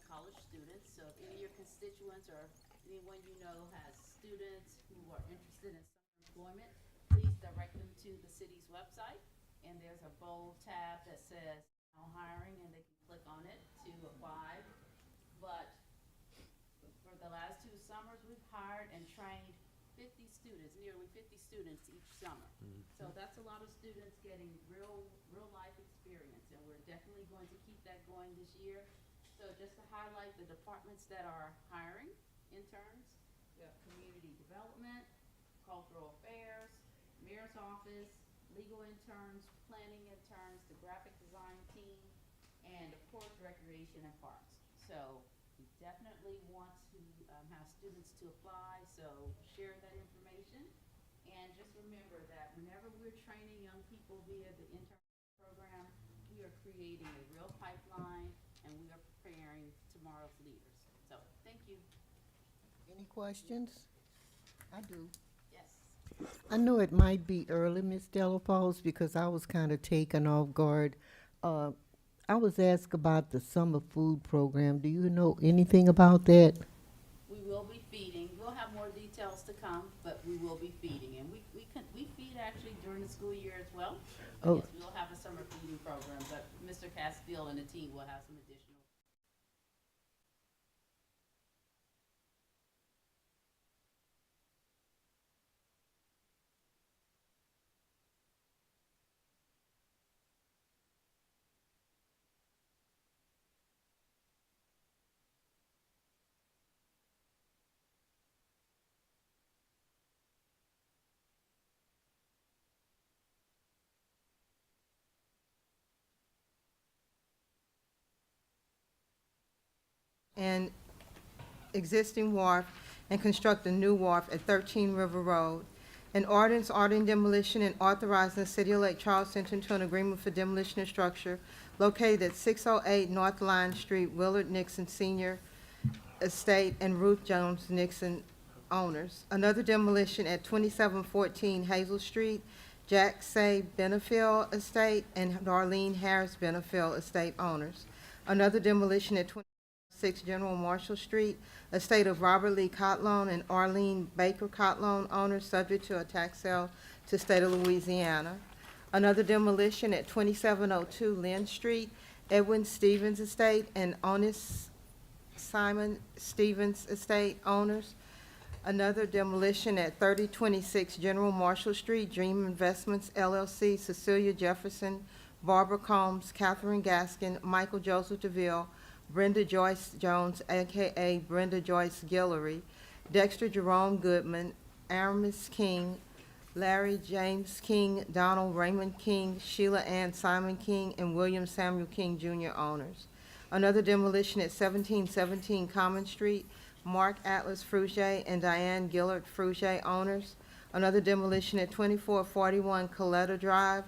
college students. So if any of your constituents or anyone you know has students who are interested in summer employment, please direct them to the city's website. And there's a bold tab that says now hiring, and they can click on it to apply. But for the last 2 summers, we've hired and trained 50 students, nearly 50 students each summer. So that's a lot of students getting real life experience, and we're definitely going to keep that going this year. So just to highlight the departments that are hiring interns, we have community development, cultural affairs, mayor's office, legal interns, planning interns, the graphic design team, and of course recreation and parks. So we definitely want to have students to apply, so share that information. And just remember that whenever we're training young people via the internship program, we are creating a real pipeline, and we are preparing tomorrow's leaders. So thank you. Any questions? I do. Yes. I know it might be early, Ms. Delafose, because I was kind of taken off guard. Uh, I was asked about the summer food program. Do you know anything about that? We will be feeding. We'll have more details to come, but we will be feeding. And we feed actually during the school year as well. Oh. Yes, we'll have a summer feeding program, but Mr. Castile and the team will have some additional. And existing wharf and construct a new wharf at 13 River Road. An ordinance ordering demolition and authorizing the City of Lake Charles to enter into an agreement for demolition of structure located at 608 North Line Street, Willard Nixon Senior Estate, and Ruth Jones Nixon owners. Another demolition at 2714 Hazel Street, Jack Say Benefield Estate, and Darlene Harris Benefield Estate owners. Another demolition at 26 General Marshall Street, estate of Robert Lee Cotlone and Arlene Baker Cotlone owners, subject to a tax sale to state of Louisiana. Another demolition at 2702 Lynn Street, Edwin Stevens Estate and Onis Simon Stevens Estate owners. Another demolition at 3026 General Marshall Street, Dream Investments LLC, Cecilia Jefferson, Barbara Combs, Catherine Gaskin, Michael Joseph DeVille, Brenda Joyce Jones, a.k.a. Brenda Joyce Guillory, Dexter Jerome Goodman, Aramis King, Larry James King, Donald Raymond King, Sheila Ann Simon King, and William Samuel King Jr. owners. Another demolition at 1717 Common Street, Mark Atlas Frugier and Diane Gillard Frugier owners. Another demolition at 2441 Coletta Drive,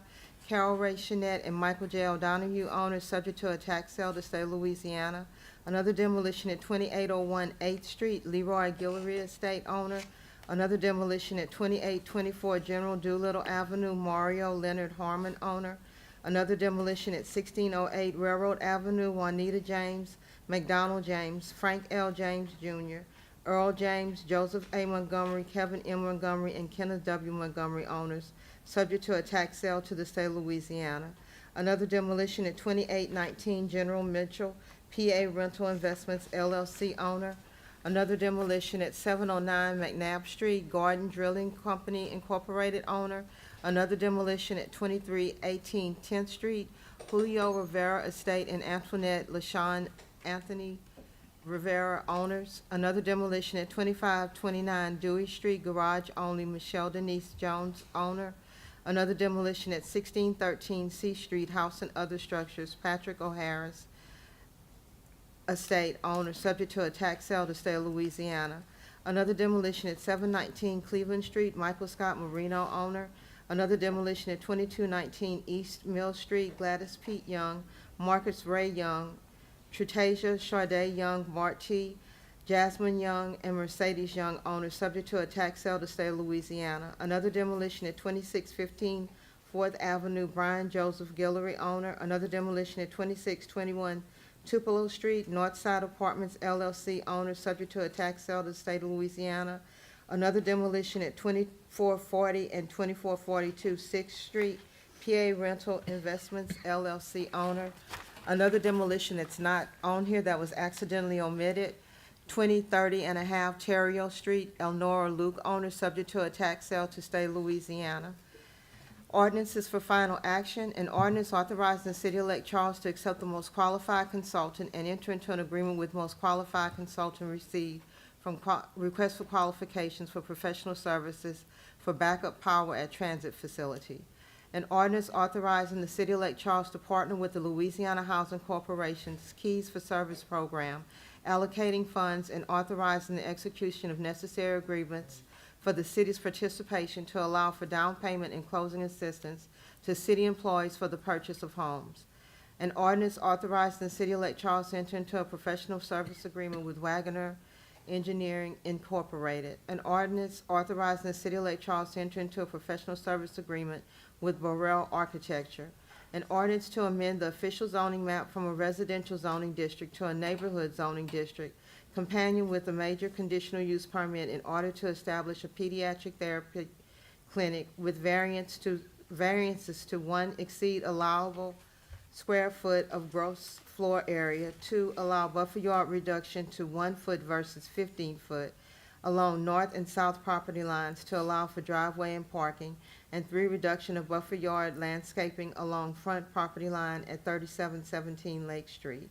Carol Ray Chanette and Michael J. O'Donoghue owners, subject to a tax sale to state of Louisiana. Another demolition at 2801 8th Street, Leroy Guillory Estate owner. Another demolition at 2824 General Doolittle Avenue, Mario Leonard Harmon owner. Another demolition at 1608 Railroad Avenue, Juanita James, McDonald James, Frank L. James Jr., Earl James, Joseph A. Montgomery, Kevin M. Montgomery, and Kenneth W. Montgomery owners, subject to a tax sale to the state of Louisiana. Another demolition at 2819 General Mitchell, PA Rental Investments LLC owner. Another demolition at 709 McNabb Street, Garden Drilling Company Incorporated owner. Another demolition at 2318 10th Street, Julio Rivera Estate and Antoinette LaShawn Anthony Rivera owners. Another demolition at 2529 Dewey Street, garage only, Michelle Denise Jones owner. Another demolition at 1613 C Street, house and other structures, Patrick O'Harris Estate owner, subject to a tax sale to state of Louisiana. Another demolition at 719 Cleveland Street, Michael Scott Marino owner. Another demolition at 2219 East Mill Street, Gladys Pete Young, Marcus Ray Young, Tritasia Sade Young, Marty, Jasmine Young, and Mercedes Young owners, subject to a tax sale to state of Louisiana. Another demolition at 2615 4th Avenue, Brian Joseph Guillory owner. Another demolition at 2621 Tupelo Street, Northside Apartments LLC owner, subject to a tax sale to the state of Louisiana. Another demolition at 2440 and 2442 6th Street, PA Rental Investments LLC owner. Another demolition that's not on here that was accidentally omitted, 2030 and a half Terrio Street, Elnora Luke owner, subject to a tax sale to state of Louisiana. Ordinances for final action. An ordinance authorizing the City of Lake Charles to accept the most qualified consultant and enter into an agreement with most qualified consultant received from request for qualifications for professional services for backup power at transit facility. An ordinance authorizing the City of Lake Charles to partner with the Louisiana Housing Corporation's Keys for Service program, allocating funds and authorizing the execution of necessary agreements for the city's participation to allow for down payment and closing assistance to city employees for the purchase of homes. An ordinance authorizing the City of Lake Charles to enter into a professional service agreement with Wagoner Engineering Incorporated. An ordinance authorizing the City of Lake Charles to enter into a professional service agreement with Burrell Architecture. An ordinance to amend the official zoning map from a residential zoning district to a neighborhood zoning district, companion with a major conditional use permit in order to establish a pediatric therapy clinic with variances to 1, exceed allowable square foot of gross floor area, 2, allow buffer yard reduction to 1 foot versus 15 foot along north and south property lines to allow for driveway and parking, and 3, reduction of buffer yard landscaping along front property line at 3717 Lake Street.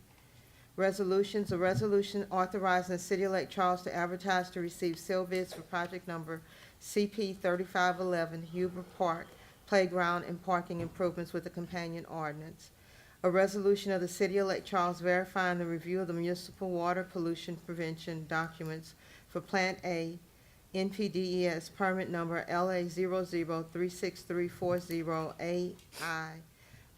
Resolutions. A resolution authorizing the City of Lake Charles to advertise to receive sealed bids for project number CP 3511 Huber Park Playground and Parking Improvements with a companion ordinance. A resolution of the City of Lake Charles verifying the review of the municipal water pollution prevention documents for Plant A, NPDES permit number LA 00-36340 AI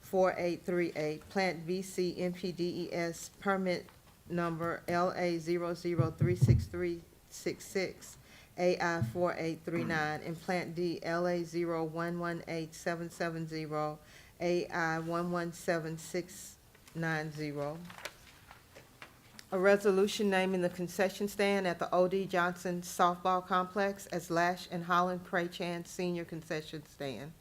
4838, Plant BC NPDES permit number LA 00-36366 AI 4839, and Plant D LA 0118-770 AI 117690. A resolution naming the concession stand at the O.D. Johnson Softball Complex as Lash and Holland Craychan Senior Concession Stand.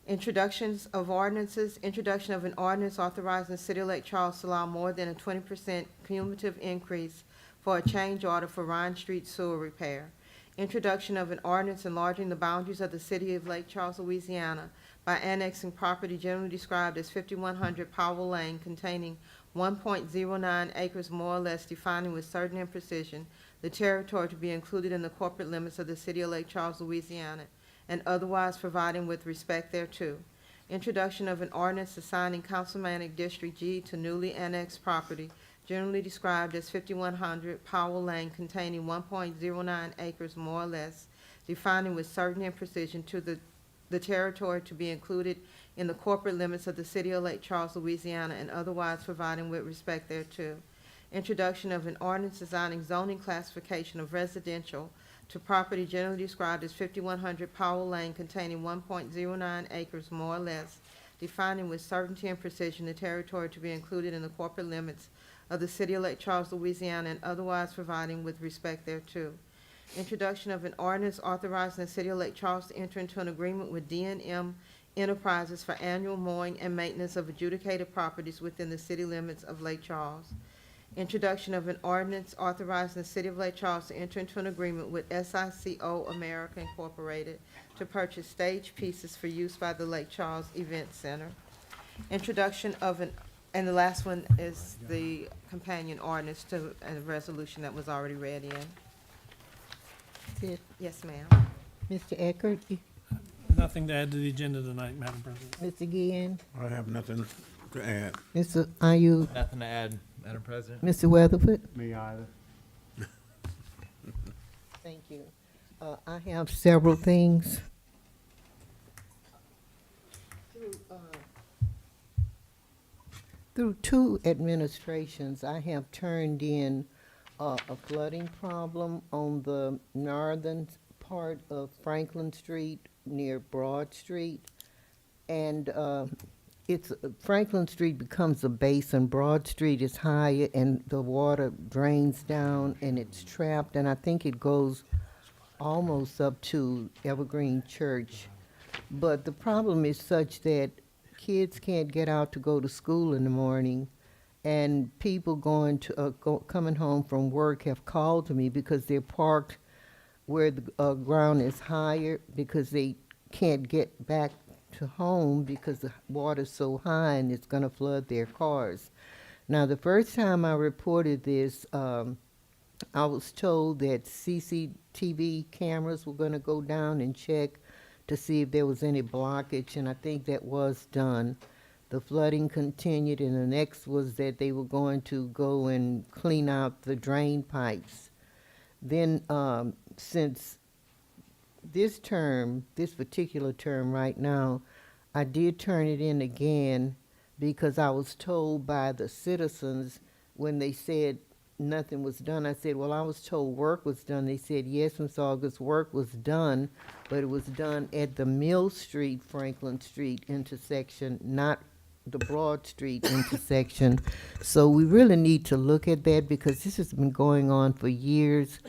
Introductions of ordinances. Introduction of an ordinance authorizing the City of Lake Charles to allow more than a 20% cumulative increase for a change order for Ryan Street sewer repair. Introduction of an ordinance enlarging the boundaries of the City of Lake Charles, Louisiana by annexing property generally described as 5100 Powell Lane containing 1.09 acres more or less, defining with certain imprecision the territory to be included in the corporate limits of the City of Lake Charles, Louisiana, and otherwise providing with respect thereto. Introduction of an ordinance assigning councilmanic District G to newly annexed property generally described as 5100 Powell Lane containing 1.09 acres more or less, defining with certain imprecision to the territory to be included in the corporate limits of the City of Lake Charles, Louisiana, and otherwise providing with respect thereto. Introduction of an ordinance assigning zoning classification of residential to property generally described as 5100 Powell Lane containing 1.09 acres more or less, defining with certainty and precision the territory to be included in the corporate limits of the City of Lake Charles, Louisiana, and otherwise providing with respect thereto. Introduction of an ordinance authorizing the City of Lake Charles to enter into an agreement with D&M Enterprises for annual mowing and maintenance of adjudicated properties within the city limits of Lake Charles. Introduction of an ordinance authorizing the City of Lake Charles to enter into an agreement with SICO America Incorporated to purchase stage pieces for use by the Lake Charles Event Center. Introduction of and the last one is the companion ordinance to a resolution that was already read in. Yes, Yes, ma'am. Mr. Eckert, Nothing to add to the agenda tonight, Madam President. Mr. Guillen, I have nothing to add. Mr. Ayu, Nothing to add, Madam President. Mr. Weatherford. Me either. Thank you. I have several things. Through two administrations, I have turned in a flooding problem on the northern part of Franklin Street near Broad Street. And it's Franklin Street becomes a basin. Broad Street is higher, and the water drains down, and it's trapped. And I think it goes almost up to Evergreen Church. But the problem is such that kids can't get out to go to school in the morning, and people coming home from work have called to me because they're parked where the ground is higher because they can't get back to home because the water's so high and it's going to flood their cars. Now, the first time I reported this, I was told that CCTV cameras were going to go down and check to see if there was any blockage, and I think that was done. The flooding continued, and the next was that they were going to go and clean out the drain pipes. Then, since this particular term right now, I did turn it in again because I was told by the citizens when they said nothing was done. I said, well, I was told work was done. They said, yes, Ms. August, work was done, but it was done at the Mill Street, Franklin Street intersection, not the Broad Street intersection. So we really need to look at that because this has been going on for years.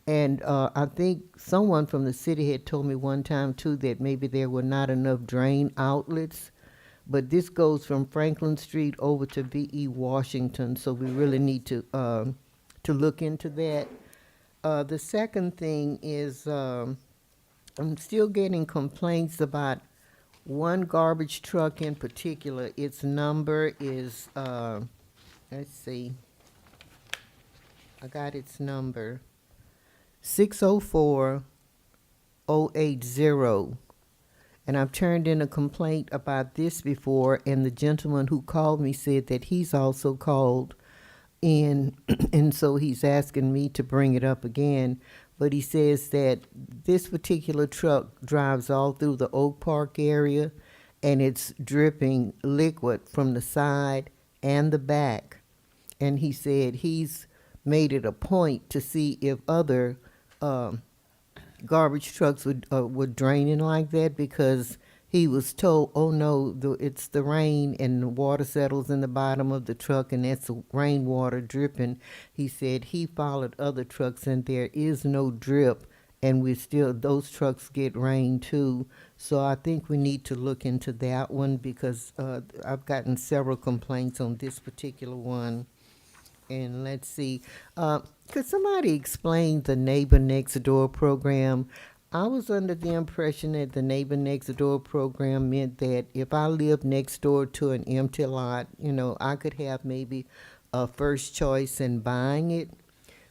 And I think someone from the city had told me one time, too, that maybe there were not enough drain outlets. But this goes from Franklin Street over to V.E. Washington, so we really need to look into that. The second thing is I'm still getting complaints about one garbage truck in particular. Its number is, let's see, I got its number, 604080. And I've turned in a complaint about this before, and the gentleman who called me said that he's also called in, and so he's asking me to bring it up again. But he says that this particular truck drives all through the Oak Park area, and it's dripping liquid from the side and the back. And he said he's made it a point to see if other garbage trucks were draining like that, because he was told, oh no, it's the rain and the water settles in the bottom of the truck and that's the rainwater dripping. He said he followed other trucks and there is no drip, and those trucks get rain too. So I think we need to look into that one because I've gotten several complaints on this particular one. And let's see, could somebody explain the Neighbor Next Door program? I was under the impression that the Neighbor Next Door program meant that if I lived next door to an empty lot, I could have maybe a first choice in buying it.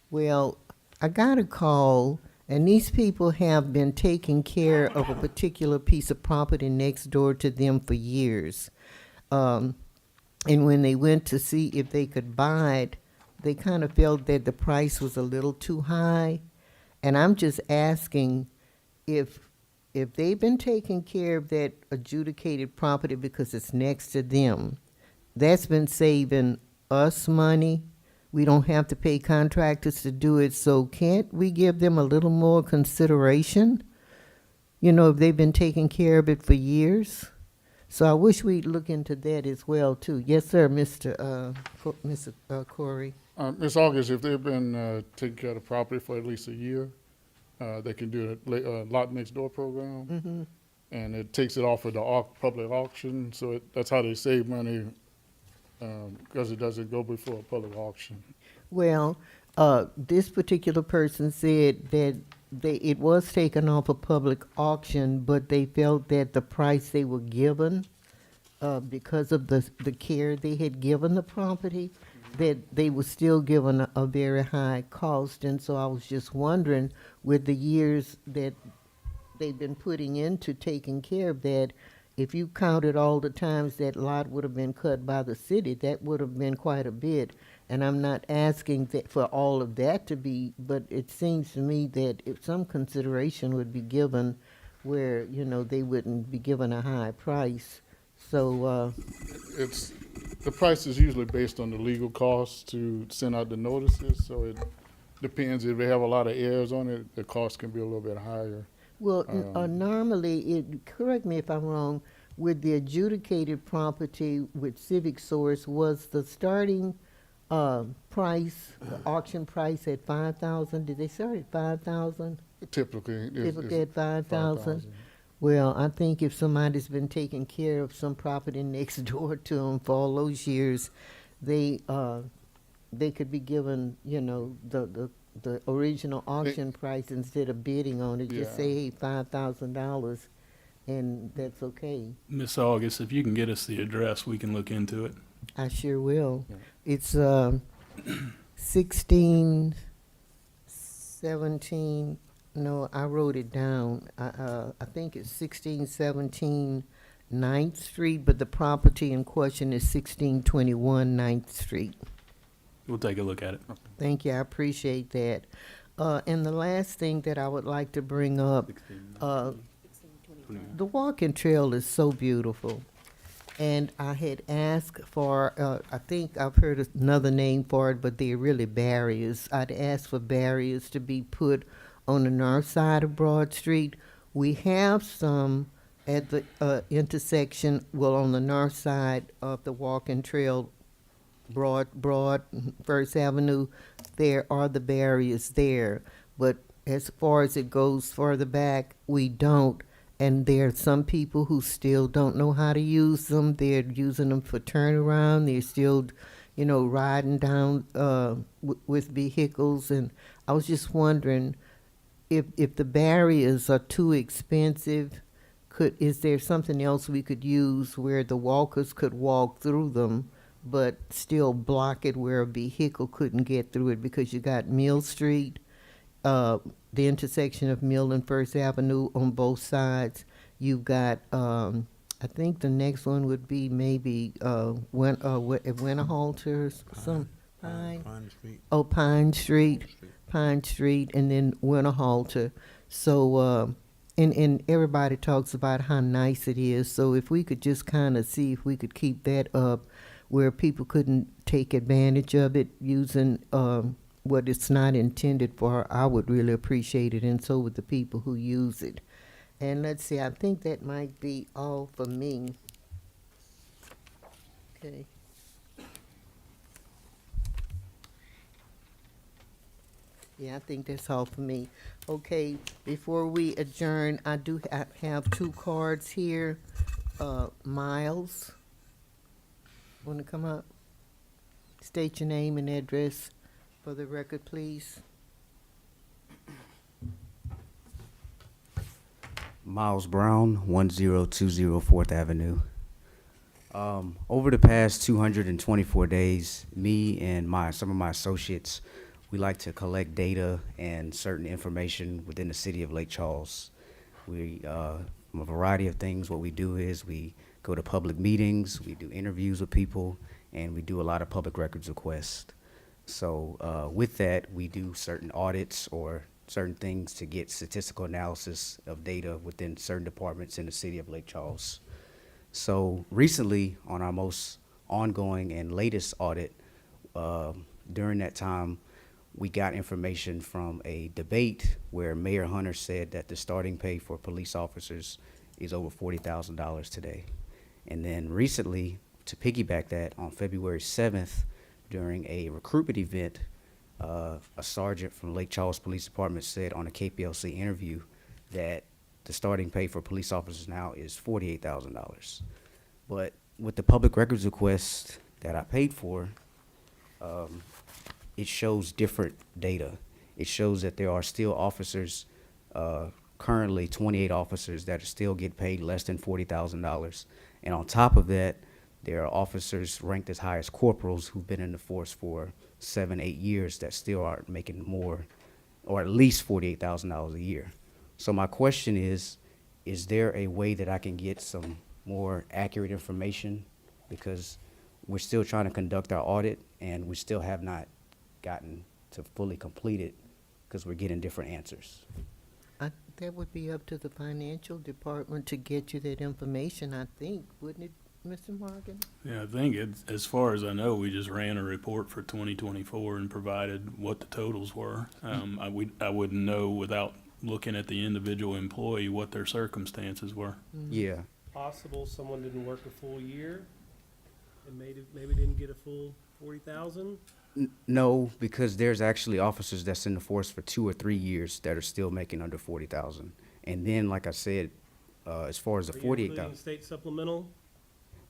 Well, I got a call, and these people have been taking care of a particular piece of property next door to them for years. And when they went to see if they could buy it, they kind of felt that the price was a little too high. And I'm just asking if they've been taking care of that adjudicated property because it's next to them, that's been saving us money. We don't have to pay contractors to do it. So can't we give them a little more consideration? If they've been taking care of it for years. So I wish we'd look into that as well, too. Yes, sir, Mr. Corey. Ms. August, if they've been taking care of the property for at least a year, they can do a lot next door program. Mm-hmm. And it takes it off of the public auction. So that's how they save money, because it doesn't go before a public auction. Well, this particular person said that it was taken off a public auction, but they felt that the price they were given, because of the care they had given the property, that they were still given a very high cost. And so I was just wondering, with the years that they've been putting into taking care of that, if you counted all the times that lot would have been cut by the city, that would have been quite a bit. And I'm not asking for all of that to be, but it seems to me that if some consideration would be given where, they wouldn't be given a high price. So The price is usually based on the legal costs to send out the notices. So it depends. If they have a lot of errors on it, the cost can be a little bit higher. well, normally, correct me if I'm wrong, with the adjudicated property with Civic Source, was the starting price, the auction price at 5,000? Did they start at 5,000? Typically, Typically at 5,000? 5,000. Well, I think if somebody's been taking care of some property next door to them for all those years, they could be given, you know, the original auction price instead of bidding on it. Just Yeah. say, hey, $5,000, and that's okay. Miss August, if you can get us the address, we can look into it. I sure will. Yeah. It's 1617. No, I wrote it down. I think it's 1617 9th Street, but the property in question is 1621 9th Street. We'll take a look at it. Thank you. I appreciate that. And the last thing that I would like to bring up, the walking trail is so beautiful. And I had asked for, I think I've heard another name for it, but they're really barriers. I'd asked for barriers to be put on the north side of Broad Street. We have some at the intersection, well, on the north side of the walking trail, Broad First Avenue, there are the barriers there. But as far as it goes further back, we don't. And there are some people who still don't know how to use them. They're using them for turnaround. They're still, you know, riding down with vehicles. And I was just wondering if the barriers are too expensive, is there something else we could use where the walkers could walk through them, but still block it where a vehicle couldn't get through it? Because you got Mill Street, the intersection of Mill and First Avenue on both sides. You've got, I think the next one would be maybe Winterhalter, some Pine. Pine Street. Oh, Pine Street, and then Winterhalter. So, and everybody talks about how nice it is. So if we could just kind of see if we could keep that up, where people couldn't take advantage of it using what it's not intended for, I would really appreciate it, and so would the people who use it. And let's see, I think that might be all for me. Okay. Yeah, I think that's all for me. Okay, before we adjourn, I do have two cards here. Miles, want to come up? State your name and address for the record, please. Miles Brown, 1020 4th Avenue. Over the past 224 days, me and some of my associates, we like to collect data and certain information within the city of Lake Charles. We, from a variety of things, what we do is we go to public meetings, we do interviews with people, and we do a lot of public records requests. So with that, we do certain audits or certain things to get statistical analysis of data within certain departments in the city of Lake Charles. So recently, on our most ongoing and latest audit, during that time, we got information from a debate where Mayor Hunter said that the starting pay for police officers is over $40,000 today. And then recently, to piggyback that, on February 7th, during a recruitment event, a sergeant from Lake Charles Police Department said on a KPLC interview that the starting pay for police officers now is $48,000. But with the public records request that I paid for, it shows different data. It shows that there are still officers, currently 28 officers that are still get paid less than $40,000. And on top of that, there are officers ranked as high as corporals who've been in the force for 7, 8 years that still aren't making more, or at least $48,000 a year. So my question is there a way that I can get some more accurate information? Because we're still trying to conduct our audit, and we still have not gotten to fully complete it because we're getting different answers. That would be up to the financial department to get you that information, I think, wouldn't it, Mr. Morgan? Yeah, I think as far as I know, we just ran a report for 2024 and provided what the totals were. I wouldn't know without looking at the individual employee what their circumstances were. Yeah, possible someone didn't work a full year and maybe didn't get a full 40,000? No, because there's actually officers that's in the force for 2 or 3 years that are still making under 40,000. And then, like I said, as far as the Are you 48,000, including state supplemental?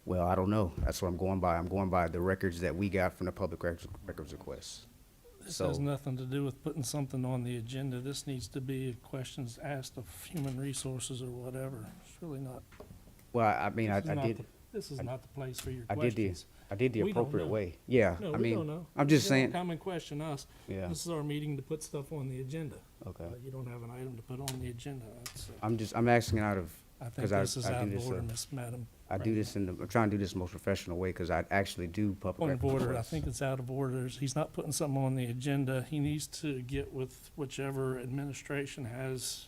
well, I don't know. That's what I'm going by. I'm going by the records that we got from the public records requests. This So- has nothing to do with putting something on the agenda. This needs to be questions asked of human resources or whatever. It's really not. Well, I mean, I this is not did, the- This is not the place for your I did the, questions. I did the We don't appropriate know. way. Yeah, No, I we mean, don't know. I'm just You don't saying, come and question us. yeah, This is our meeting to put stuff on the agenda. okay. You don't have an item to put on the agenda. I'm asking out of, I think 'cause this is I out do of this, order, uh, Madam. I do this I'm trying to do this the most professional way, because I actually do public Point of records order, I requests. think it's out of order. He's not putting something on the agenda. He needs to get with whichever administration has,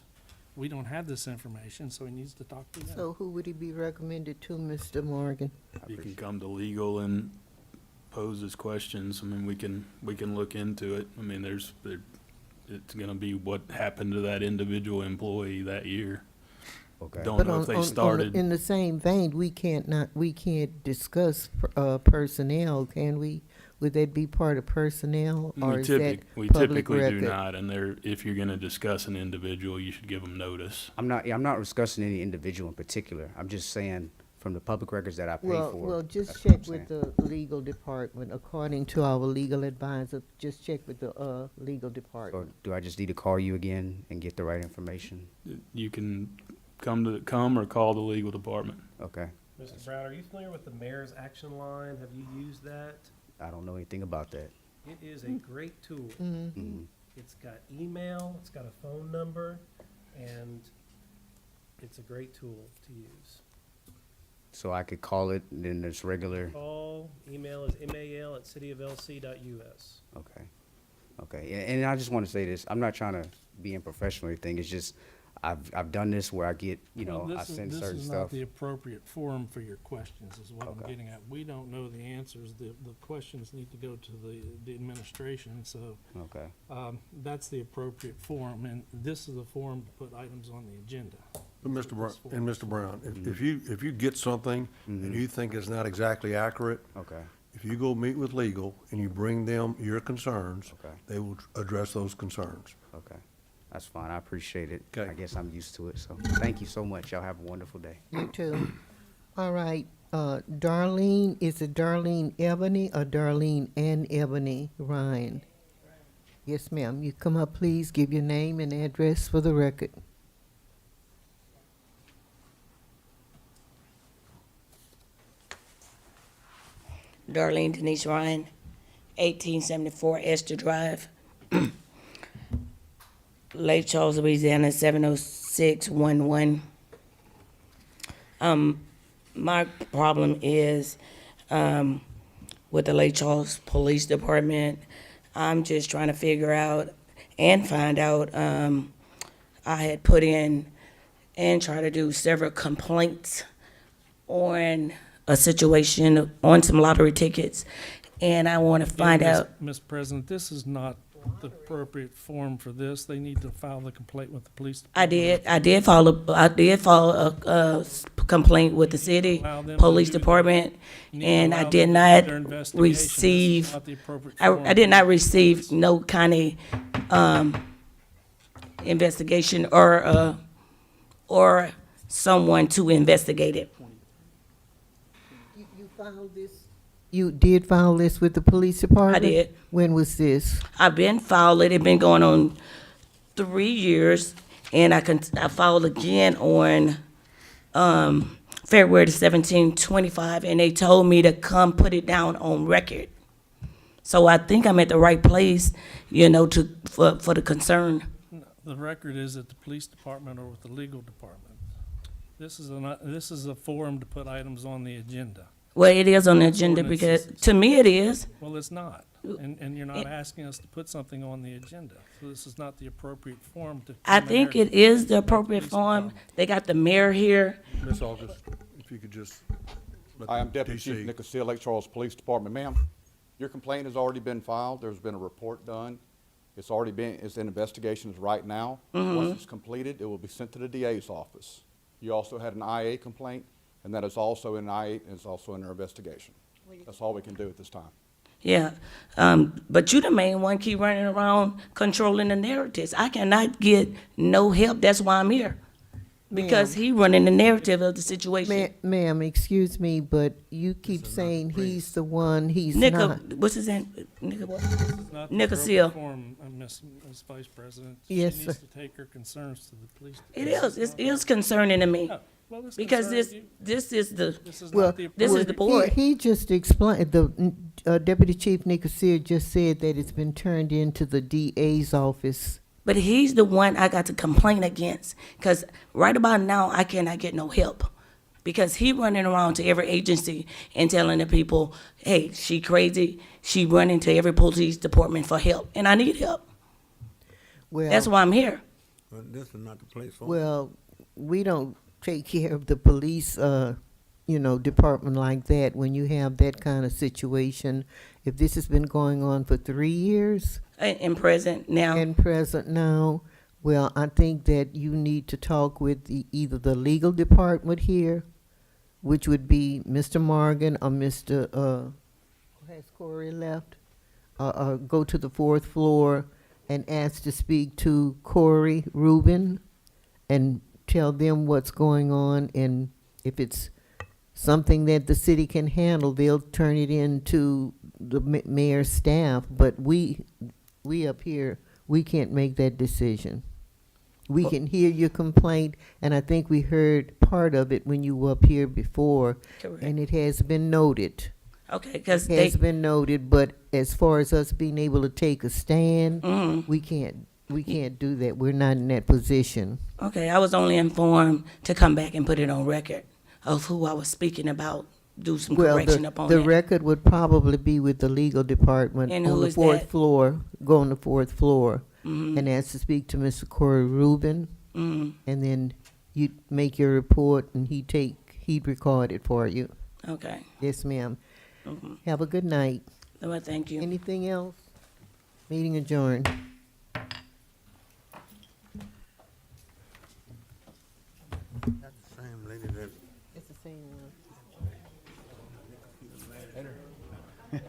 we don't have this information, so he needs to talk to them. So who would he be recommended to, Mr. Morgan? You can come to legal and pose his questions. I mean, we can look into it. I mean, it's gonna be what happened to that individual employee that year. Okay. Don't But know on, if they on, started. in the same vein, we can't discuss, personnel, can we? Would that be part of personnel, or is that We public typically do record? not, and if you're gonna discuss an individual, you should give them notice. I'm not discussing any individual in particular. I'm just saying, from the public records that I pay for. Well, just that's what I'm check with saying. the legal department, according to our legal advisor, just check with the, legal Or department. do I just need to call you again and get the right information? You can come or call the legal department. Okay. Mr. Brown, are you familiar with the mayor's action line? Have you used that? I don't know anything about that. It is a great tool. Mhm. It's got email, it's got a phone number, and it's a great tool to use. So I could call it, and then there's regular, Call, email is mal@cityoflc.us. okay. Okay, and I just want to say this, I'm not trying to be unprofessional or anything, it's just, I've done this where I get, Well, I send certain This is not stuff. the appropriate forum for your questions, is what I'm Okay. getting at. We don't know the answers. The questions need to go to the administration, so, Okay, that's the appropriate forum, and this is the forum to put items on the agenda. But Mr. Brown, and Mr. Brown, if you get something and Mhm. you think it's not exactly accurate, okay, if you go meet with legal and you bring them your concerns, okay, they will address those concerns. okay. That's fine, I appreciate it. Okay. I guess I'm used to it, so thank you so much. Y'all have a wonderful day. You too. All right, Darlene, is it Darlene Ebony or Darlene and Ebony Ryan? Yes, ma'am. You come up, please, give your name and address for the record. Darlene Denise Ryan, 1874 Esther Drive, Lake Charles, Louisiana, 70611. My problem is, with the Lake Charles Police Department. I'm just trying to figure out and find out, I had put in and tried to do several complaints on a situation, on some lottery tickets, and I want to find out. Mr. President, this is not the appropriate forum for this. They need to file the complaint with the police department. I did file a complaint with the city Allow them to police do that. department, You need to and I allow did them to do not their investigation. This is receive, not the appropriate I forum did for not this. receive no kind of, investigation or someone to investigate it. You filed this? You did file this with the police department? I did. When was this? I've been filed it. It's been going on 3 years, and I filed again on February 17, 25, and they told me to come put it down on record. So I think I'm at the right place, for the concern. No, the record is at the police department or with the legal department. This is a forum to put items on the agenda. Well, it is on the agenda Ordinance because, is- to me, it is. Well, it's not, and you're not asking us to put something on the agenda. So this is not the appropriate forum to. I come in think here it is the and appropriate police form. department. They got the mayor here. Ms. August, if you could just let I am the Deputy Chief TC Nicosia, Lake Charles Police Department. Ma'am, your complaint has already been filed. There's been a report done. It's in investigations right now. Once it's completed, it will be sent to the DA's office. You also had an IA complaint. And that is also in I-8 and it's also in our investigation. That's all we can do at this time. Yeah, but you the main one keep running around controlling the narratives. I cannot get no help. That's why I'm here. Because he running the narrative of the situation. Ma'am, excuse me, but you keep saying he's the one, he's Nicka, not. what's his name? Nicka what? Not the Nicka appropriate Seal. forum, Miss Vice President. Yes, She needs sir. to take her concerns to the police. It is concerning to me. Yeah, well, it's Because concerning this is the, This is Well, not the this is the board. He just explained, the Deputy Chief Nicosia just said that it's been turned into the DA's office. but he's the one I got to complain against. Because right about now, I cannot get no help. Because he running around to every agency and telling the people, hey, she crazy. She running to every police department for help. And I need help. That's why I'm here. But this is not the place for it. Well, we don't take care of the police, department like that when you have that kind of situation. If this has been going on for 3 years In present now. and present now, well, I think that you need to talk with either the legal department here, which would be Mr. Morgan or Mr. Has Corey left? Go to the 4th floor and ask to speak to Corey Rubin and tell them what's going on, and if it's something that the city can handle, they'll turn it into the mayor's staff, but we up here, we can't make that decision. We can hear your complaint, and I think we heard part of it when you were up here before, Correct. and it has been noted. Okay, because It has been noted, but as far as us being able to take a stand, we can't do that. We're not in that position. Okay, I was only informed to come back and put it on record of who I was speaking about, do some Well, correction up on the that. record would probably be with the legal department And on who the is 4th that? floor. Go on the 4th floor Mhm. and ask to speak to Mr. Corey Rubin, Mhm. and then you make your report, and he'd record it for you. Okay. Yes, ma'am. Mhm. Have a good night. Well, thank you. Anything else? Meeting adjourned. That's the same lady that It's the same one.